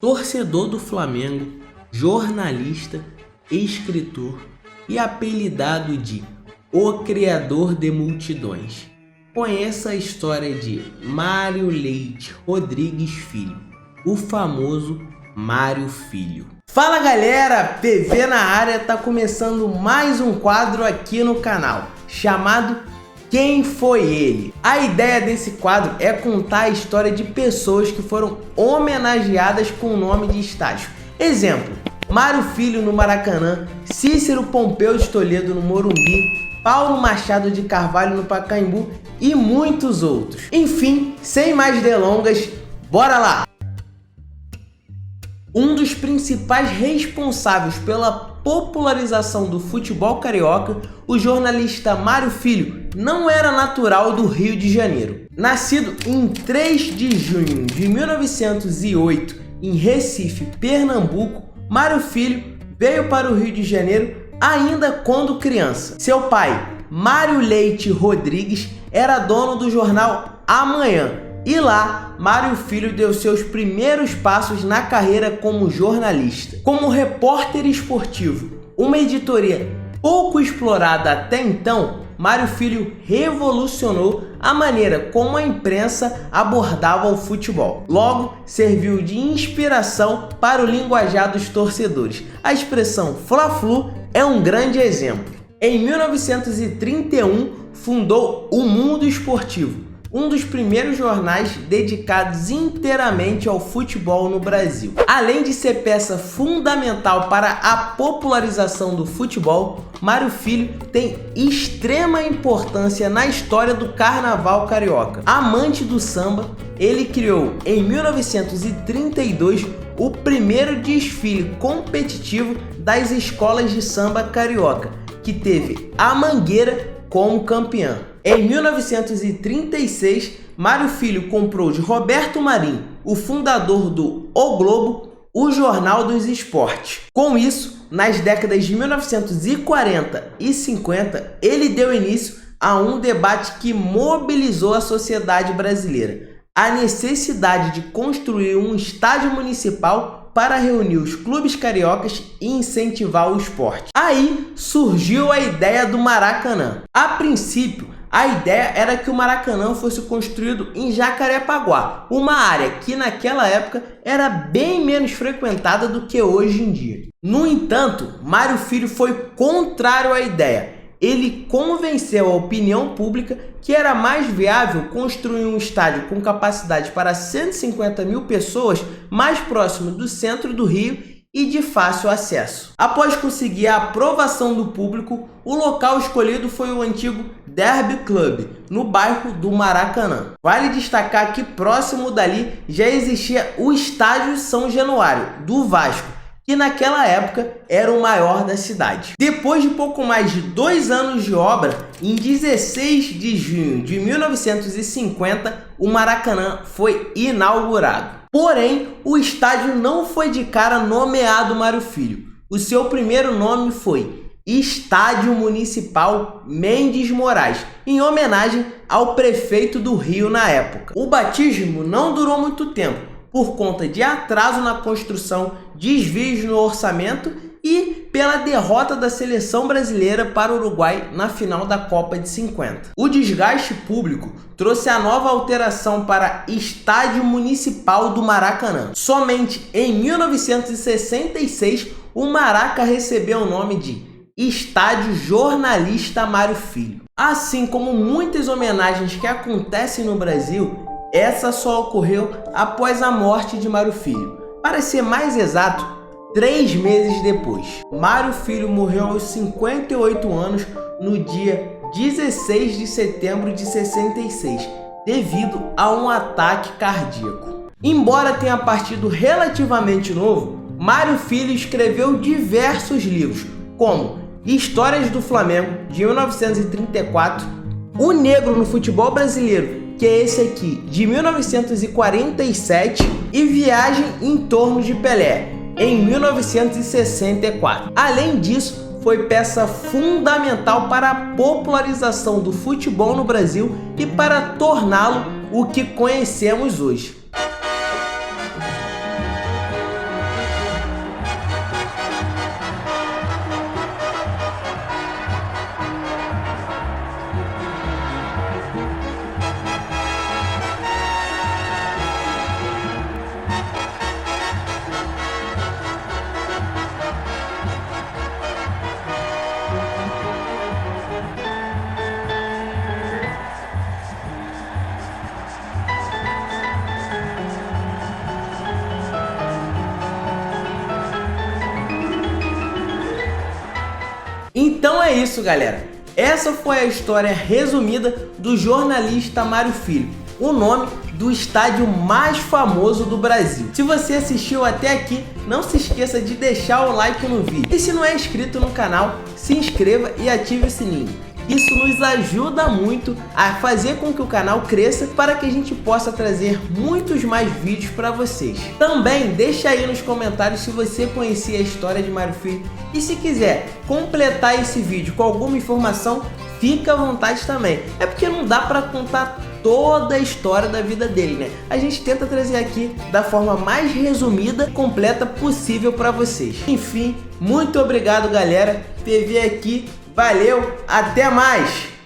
Torcedor do Flamengo, jornalista, escritor e apelidado de O Criador de Multidões. Conheça a história de Mário Leite Rodrigues Filho, o famoso Mário Filho. Fala galera, PV na área, tá começando mais um quadro aqui no canal, chamado Quem Foi Ele? A ideia desse quadro é contar a história de pessoas que foram homenageadas com o nome de estádio. Exemplo, Mário Filho no Maracanã, Cícero Pompeu de Toledo no Morumbi, Paulo Machado de Carvalho no Pacaembu e muitos outros. Enfim, sem mais delongas, bora lá! Um dos principais responsáveis pela popularização do futebol carioca, o jornalista Mário Filho, não era natural do Rio de Janeiro. Nascido em 3 de junho de 1908 em Recife, Pernambuco, Mário Filho veio para o Rio de Janeiro ainda quando criança. Seu pai, Mário Leite Rodrigues, era dono do jornal Amanhã. E lá, Mário Filho deu seus primeiros passos na carreira como jornalista. Como repórter esportivo, uma editoria pouco explorada até então, Mário Filho revolucionou a maneira como a imprensa abordava o futebol. Logo, serviu de inspiração para o linguajar dos torcedores. A expressão Fla-Flu é um grande exemplo. Em 1931, fundou o Mundo Esportivo, um dos primeiros jornais dedicados inteiramente ao futebol no Brasil. Além de ser peça fundamental para a popularização do futebol, Mário Filho tem extrema importância na história do carnaval carioca. Amante do samba, ele criou em 1932 o primeiro desfile competitivo das escolas de samba carioca, que teve a Mangueira como campeã. Em 1936, Mário Filho comprou de Roberto Marinho, o fundador do O Globo, o Jornal dos Esportes. Com isso, nas décadas de 1940 e 50, ele deu início a um debate que mobilizou a sociedade brasileira: a necessidade de construir um estádio municipal para reunir os clubes cariocas e incentivar o esporte. Aí surgiu a ideia do Maracanã. A princípio, a ideia era que o Maracanã fosse construído em Jacarepaguá, uma área que naquela época era bem menos frequentada do que hoje em dia. No entanto, Mário Filho foi contrário à ideia. Ele convenceu a opinião pública que era mais viável construir um estádio com capacidade para 150 mil pessoas mais próximo do centro do Rio e de fácil acesso. Após conseguir a aprovação do público, o local escolhido foi o antigo Derby Club, no bairro do Maracanã. Vale destacar que próximo dali já existia o Estádio São Januário, do Vasco, que naquela época era o maior da cidade. Depois de pouco mais de 2 anos de obra, em 16 de junho de 1950, o Maracanã foi inaugurado. Porém, o estádio não foi de cara nomeado Mário Filho. O seu primeiro nome foi Estádio Municipal Mendes Moraes, em homenagem ao prefeito do Rio na época. O batismo não durou muito tempo, por conta de atraso na construção, desvios no orçamento e pela derrota da seleção brasileira para o Uruguai na final da Copa de 50. O desgaste público trouxe a nova alteração para Estádio Municipal do Maracanã. Somente em 1966, o Maraca recebeu o nome de Estádio Jornalista Mário Filho. Assim como muitas homenagens que acontecem no Brasil, essa só ocorreu após a morte de Mário Filho. Para ser mais exato, 3 meses depois. Mário Filho morreu aos 58 anos no dia 16 de setembro de 66, devido a um ataque cardíaco. Embora tenha partido relativamente novo, Mário Filho escreveu diversos livros, como Histórias do Flamengo, de 1934, O Negro no Futebol Brasileiro, que é esse aqui, de 1947, e Viagem em Torno de Pelé, em 1964. Além disso, foi peça fundamental para a popularização do futebol no Brasil e para torná-lo o que conhecemos hoje. Então é isso, galera. Essa foi a história resumida do jornalista Mário Filho, o nome do estádio mais famoso do Brasil. Se você assistiu até aqui, não se esqueça de deixar o like no vídeo. E se não é inscrito no canal, se inscreva e ative o sininho. Isso nos ajuda muito a fazer com que o canal cresça para que a gente possa trazer muitos mais vídeos para vocês. Também deixa aí nos comentários se você conhecia a história de Mário Filho e se quiser completar esse vídeo com alguma informação, fica à vontade também. É porque não dá para contar toda a história da vida dele, né? A gente tenta trazer aqui da forma mais resumida, completa possível para vocês. Enfim, muito obrigado, galera. TV aqui. Valeu, até mais!